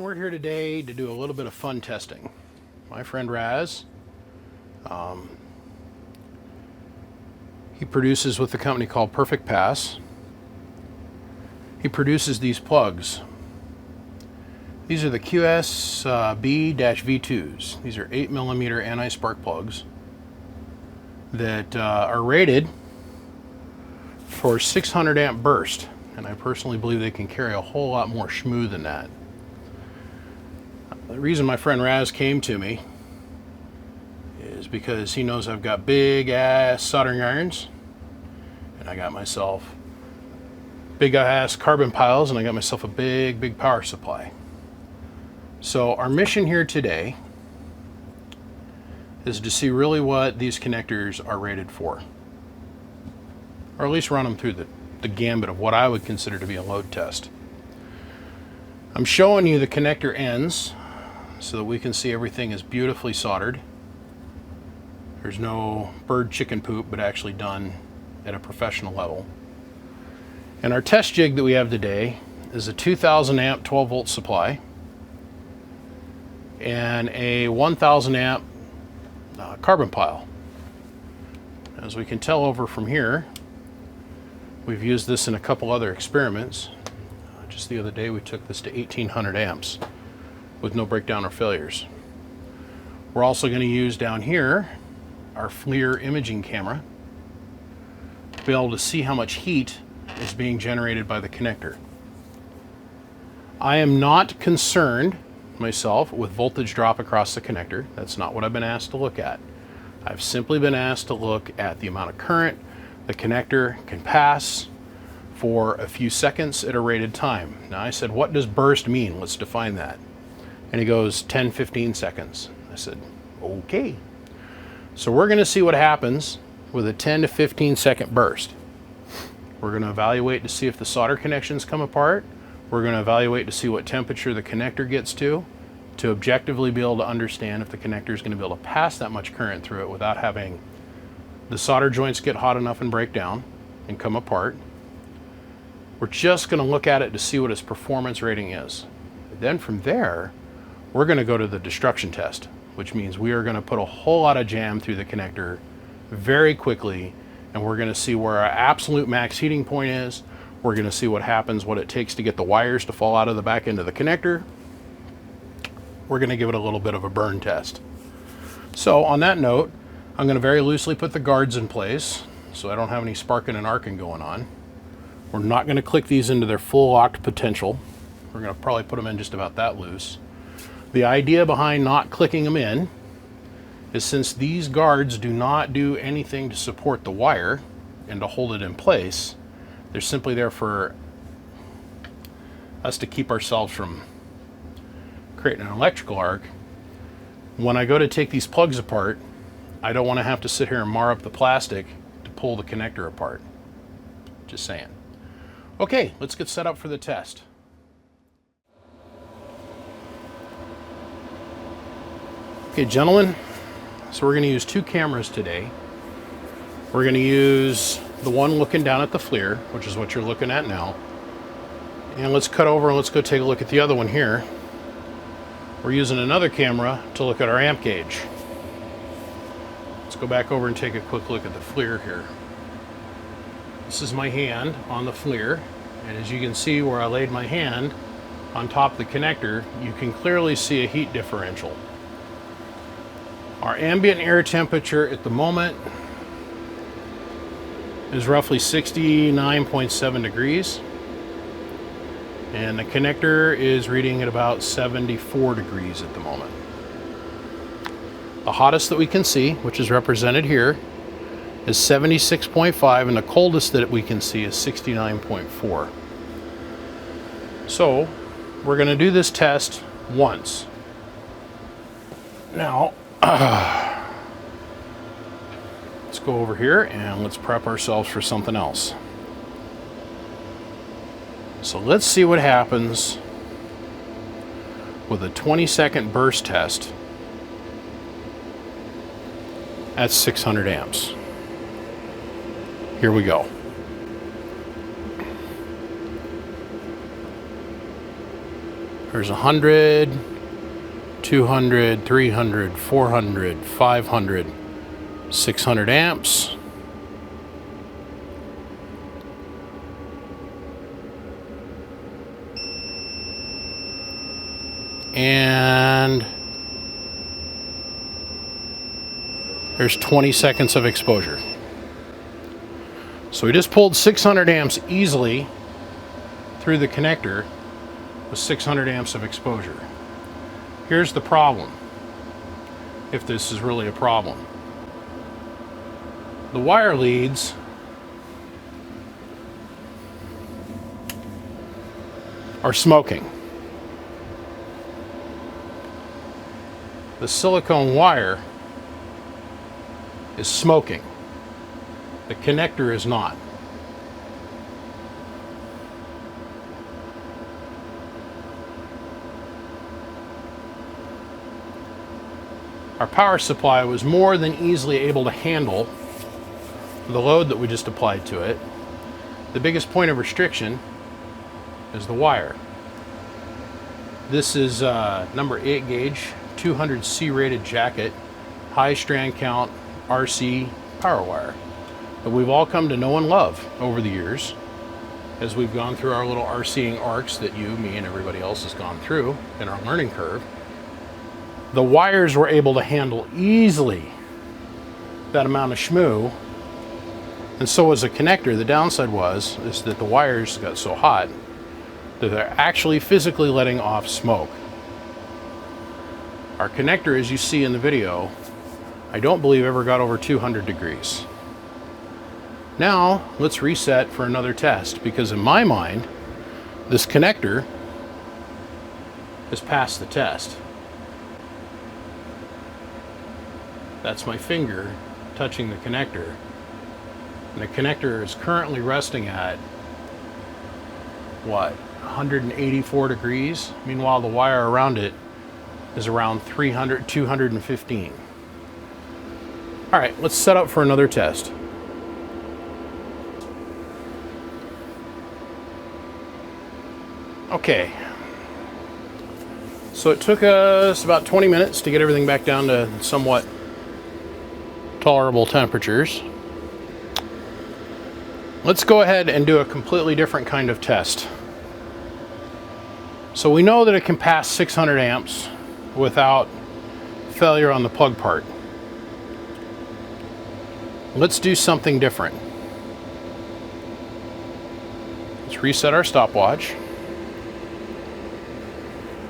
we're here today to do a little bit of fun testing. My friend Raz, he produces with a company called Perfect Pass. He produces these plugs. These are the Qs8-v2s. These are 8mm anti-spark plugs that are rated for 600 amp burst, and I personally believe they can carry a whole lot more shmoo than that. The reason my friend Raz came to me is because he knows I've got big ass soldering irons, and I got myself big ass carbon piles, and I got myself a big power supply. So our mission here today is to see really what these connectors are rated for, or at least run them through the gambit of what I would consider to be a load test. I'm showing you the connector ends so that we can see everything is beautifully soldered. There's no bird chicken poop, but actually done at a professional level. And our test jig that we have today is a 2000 amp 12 volt supply and a 1000 amp carbon pile. As we can tell over from here, we've used this in a couple other experiments. Just the other day we took this to 1800 amps with no breakdown or failures. We're also going to use down here our FLIR imaging camera to be able to see how much heat is being generated by the connector. I am not concerned myself with voltage drop across the connector. That's not what I've been asked to look at. I've simply been asked to look at the amount of current the connector can pass for a few seconds at a rated time. Now I said, what does burst mean? Let's define that. And he goes 10-15 seconds. I said, okay. So we're going to see what happens with a 10 to 15 second burst. We're going to evaluate to see if the solder connections come apart. We're going to evaluate to see what temperature the connector gets to objectively be able to understand if the connector is going to be able to pass that much current through it without having the solder joints get hot enough and break down and come apart. We're just going to look at it to see what its performance rating is. Then from there, we're going to go to the destruction test, which means we are going to put a whole lot of jam through the connector very quickly, and we're going to see where our absolute max heating point is. We're going to see what happens, what it takes to get the wires to fall out of the back end of the connector. We're going to give it a little bit of a burn test. So on that note, I'm going to very loosely put the guards in place so I don't have any sparking and arcing going on. We're not going to click these into their full locked potential. We're going to probably put them in just about that loose. The idea behind not clicking them in is since these guards do not do anything to support the wire and to hold it in place, they're simply there for us to keep ourselves from creating an electrical arc. When I go to take these plugs apart, I don't want to have to sit here and mar up the plastic to pull the connector apart. Just saying. Okay, let's get set up for the test. Okay, gentlemen, so we're going to use two cameras today. We're going to use the one looking down at the FLIR, which is what you're looking at now. And let's cut over and let's go take a look at the other one here. We're using another camera to look at our amp gauge. Let's go back over and take a quick look at the FLIR here. This is my hand on the FLIR, and as you can see where I laid my hand on top of the connector, you can clearly see a heat differential. Our ambient air temperature at the moment is roughly 69.7 degrees, and the connector is reading at about 74 degrees at the moment. The hottest that we can see, which is represented here, is 76.5, and the coldest that we can see is 69.4. So we're going to do this test once. Now let's go over here and let's prep ourselves for something else. So let's see what happens with a 20-second burst test at 600 amps. Here we go. There's 100, 200, 300, 400, 500, 600 amps. And there's 20 seconds of exposure. So we just pulled 600 amps easily through the connector with 600 amps of exposure. Here's the problem, if this is really a problem. The wire leads are smoking. The silicone wire is smoking. The connector is not. Our power supply was more than easily able to handle the load that we just applied to it. The biggest point of restriction is the wire. This is number 8 gauge, 200C rated jacket, high strand count RC power wire that we've all come to know and love over the years as we've gone through our little RCing arcs that you, me, and everybody else has gone through in our learning curve. The wires were able to handle easily that amount of shmoo, and so was the connector. The downside is that the wires got so hot that they're actually physically letting off smoke. Our connector, as you see in the video, I don't believe ever got over 200 degrees. Now, let's reset for another test, because in my mind, this connector has passed the test. That's my finger touching the connector. And the connector is currently resting at, what, 184 degrees? Meanwhile, the wire around it is around 300, 215. All right, let's set up for another test. Okay. So it took us about 20 minutes to get everything back down to somewhat tolerable temperatures. Let's go ahead and do a completely different kind of test. So we know that it can pass 600 amps without failure on the plug part. Let's do something different. Let's reset our stopwatch.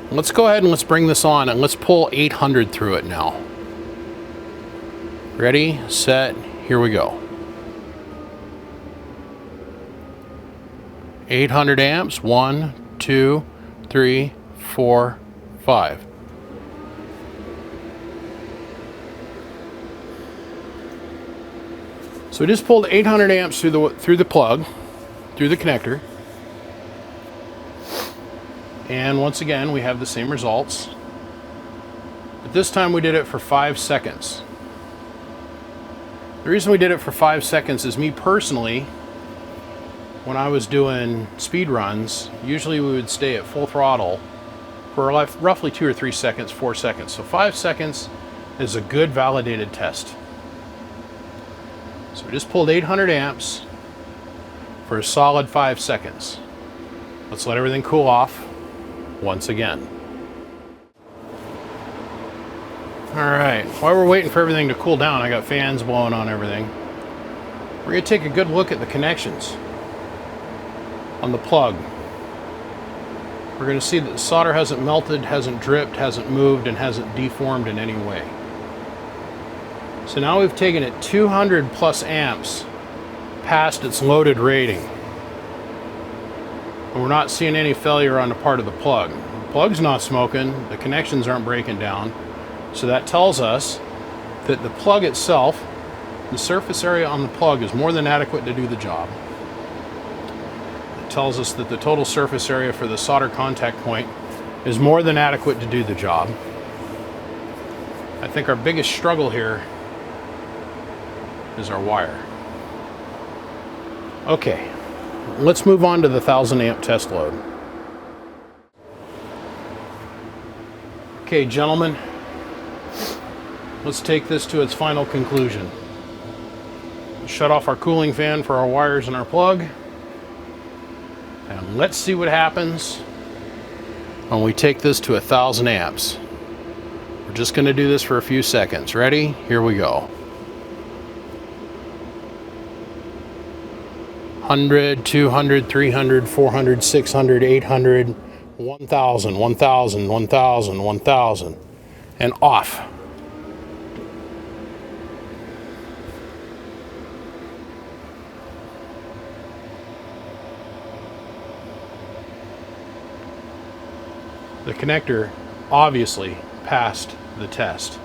Let's go ahead and let's bring this on and let's pull 800 through it now. Ready, set, here we go. 800 amps, 1, 2, 3, 4, 5. So we just pulled 800 amps through the plug, through the connector. And once again, we have the same results. But this time we did it for 5 seconds. The reason we did it for 5 seconds is me personally, when I was doing speed runs, usually we would stay at full throttle for roughly 2 or 3 seconds, 4 seconds. So 5 seconds is a good validated test. So we just pulled 800 amps for a solid 5 seconds. Let's let everything cool off once again. All right, while we're waiting for everything to cool down, I got fans blowing on everything. We're gonna take a good look at the connections on the plug. We're gonna see that the solder hasn't melted, hasn't dripped, hasn't moved, and hasn't deformed in any way. So now we've taken it 200 plus amps past its loaded rating. And we're not seeing any failure on the part of the plug. The plug's not smoking, the connections aren't breaking down. So that tells us that the plug itself, the surface area on the plug is more than adequate to do the job. It tells us that the total surface area for the solder contact point is more than adequate to do the job. I think our biggest struggle here is our wire. Okay, let's move on to the 1000 amp test load. Okay, gentlemen, let's take this to its final conclusion. Shut off our cooling fan for our wires and our plug. And let's see what happens when we take this to 1,000 amps. We're just going to do this for a few seconds. Ready? Here we go. 100, 200, 300, 400, 600, 800, 1,000, 1,000, 1,000, 1,000, and off. The connector obviously passed the test.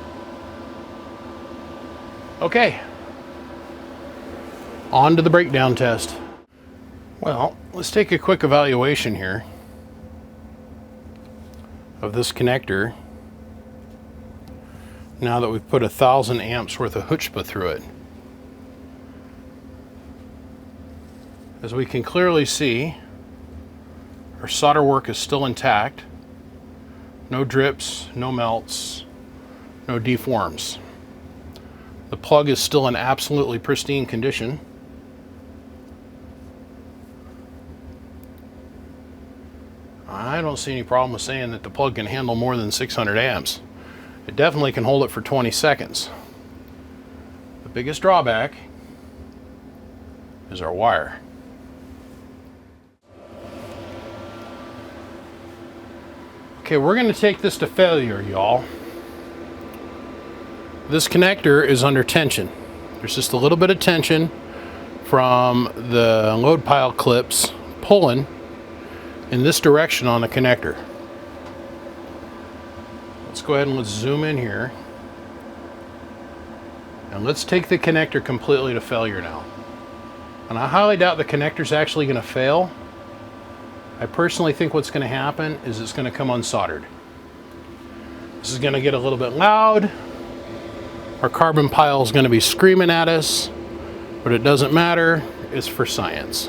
Okay, on to the breakdown test. Well, let's take a quick evaluation here of this connector now that we've put 1,000 amps worth of chutzpah through it. As we can clearly see, our solder work is still intact. No drips, no melts, no deforms. The plug is still in absolutely pristine condition. I don't see any problem with saying that the plug can handle more than 600 amps. It definitely can hold it for 20 seconds. The biggest drawback is our wire. Okay, we're going to take this to failure, y'all. This connector is under tension. There's just a little bit of tension from the load pile clips pulling in this direction on the connector. Let's go ahead and let's zoom in here. And let's take the connector completely to failure now. And I highly doubt the connector's actually going to fail. I personally think what's going to happen is it's going to come unsoldered. This is going to get a little bit loud. Our carbon pile is going to be screaming at us, but it doesn't matter. It's for science.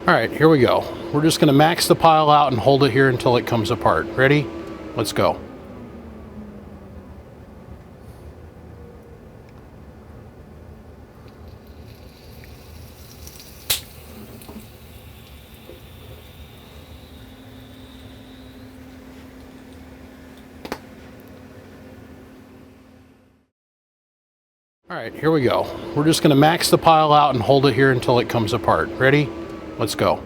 All right, here we go. We're just going to max the pile out and hold it here until it comes apart. Ready? Let's go. All right, here we go. We're just going to max the pile out and hold it here until it comes apart. Ready? Let's go.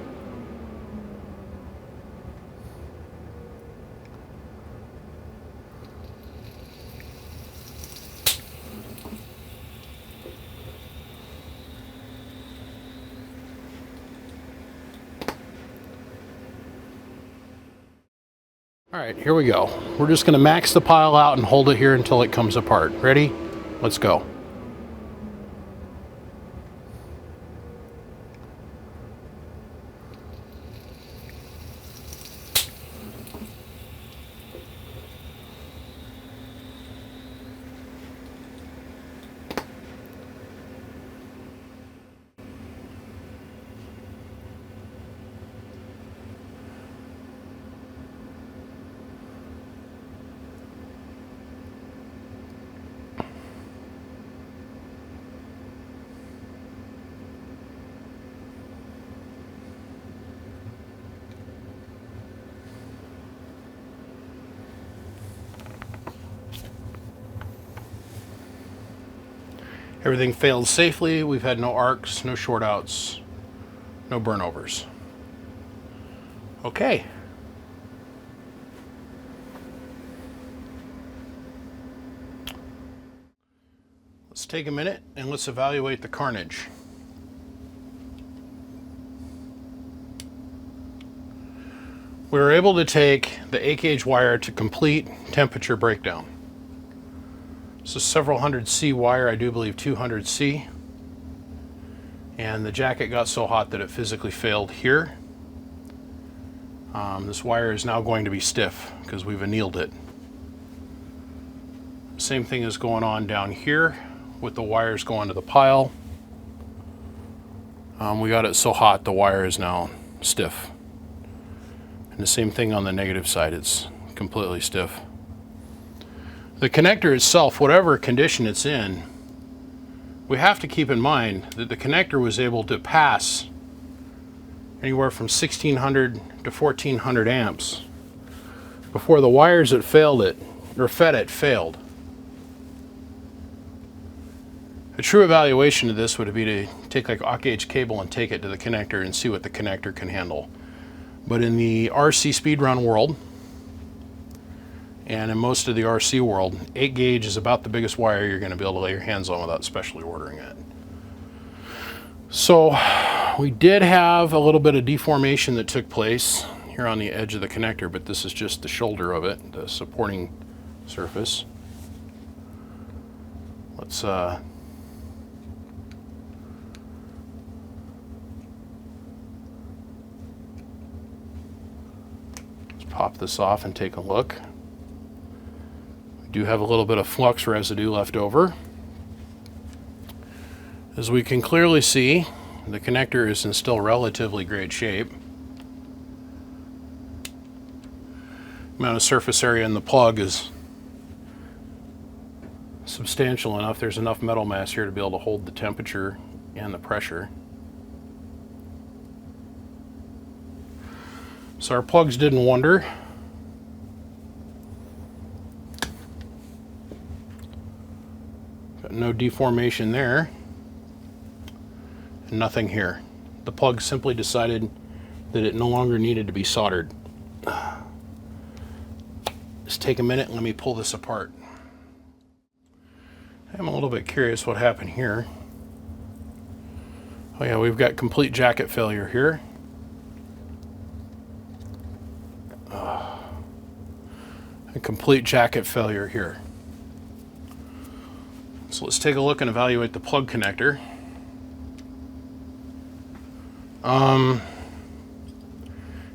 All right, here we go. We're just going to max the pile out and hold it here until it comes apart. Ready? Let's go. Everything failed safely. We've had no arcs, no short outs, no burnovers. Okay. Let's take a minute and let's evaluate the carnage. We were able to take the 8-gauge wire to complete temperature breakdown. This is several hundred C wire, I do believe 200 C. And the jacket got so hot that it physically failed here. This wire is now going to be stiff because we've annealed it. Same thing is going on down here with the wires going to the pile. We got it so hot the wire is now stiff. And the same thing on the negative side, it's completely stiff. The connector itself, whatever condition it's in, we have to keep in mind that the connector was able to pass anywhere from 1600 to 1400 amps before the wires that failed it, or fed it, failed. A true evaluation of this would be to take like aught gauge cable and take it to the connector and see what the connector can handle. But in the RC speedrun world, and in most of the RC world, 8 gauge is about the biggest wire you're going to be able to lay your hands on without specially ordering it. So we did have a little bit of deformation that took place here on the edge of the connector, but this is just the shoulder of it, the supporting surface. Let's pop this off and take a look. We do have a little bit of flux residue left over. As we can clearly see, the connector is in still relatively great shape. Amount of surface area in the plug is substantial enough. There's enough metal mass here to be able to hold the temperature and the pressure. So our plugs didn't wonder. Got no deformation there. And nothing here. The plug simply decided that it no longer needed to be soldered. Just take a minute and let me pull this apart. I'm a little bit curious what happened here. Oh yeah, we've got complete jacket failure here. A complete jacket failure here. So let's take a look and evaluate the plug connector.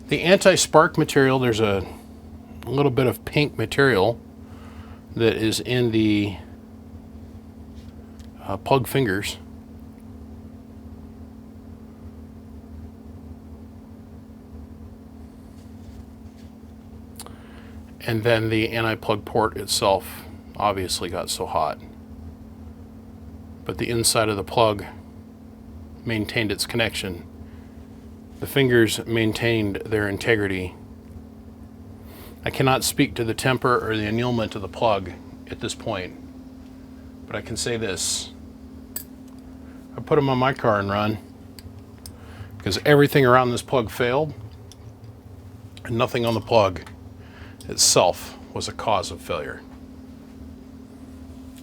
The anti-spark material, there's a little bit of pink material that is in the plug fingers. And then the anti-plug port itself obviously got so hot. But the inside of the plug maintained its connection. The fingers maintained their integrity. I cannot speak to the temper or the annealment of the plug at this point, but I can say this. I put them on my car and run because everything around this plug failed and nothing on the plug itself was a cause of failure.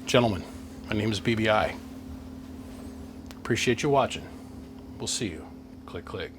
Gentlemen, my name is BBI. Appreciate you watching. We'll see you. Click, click.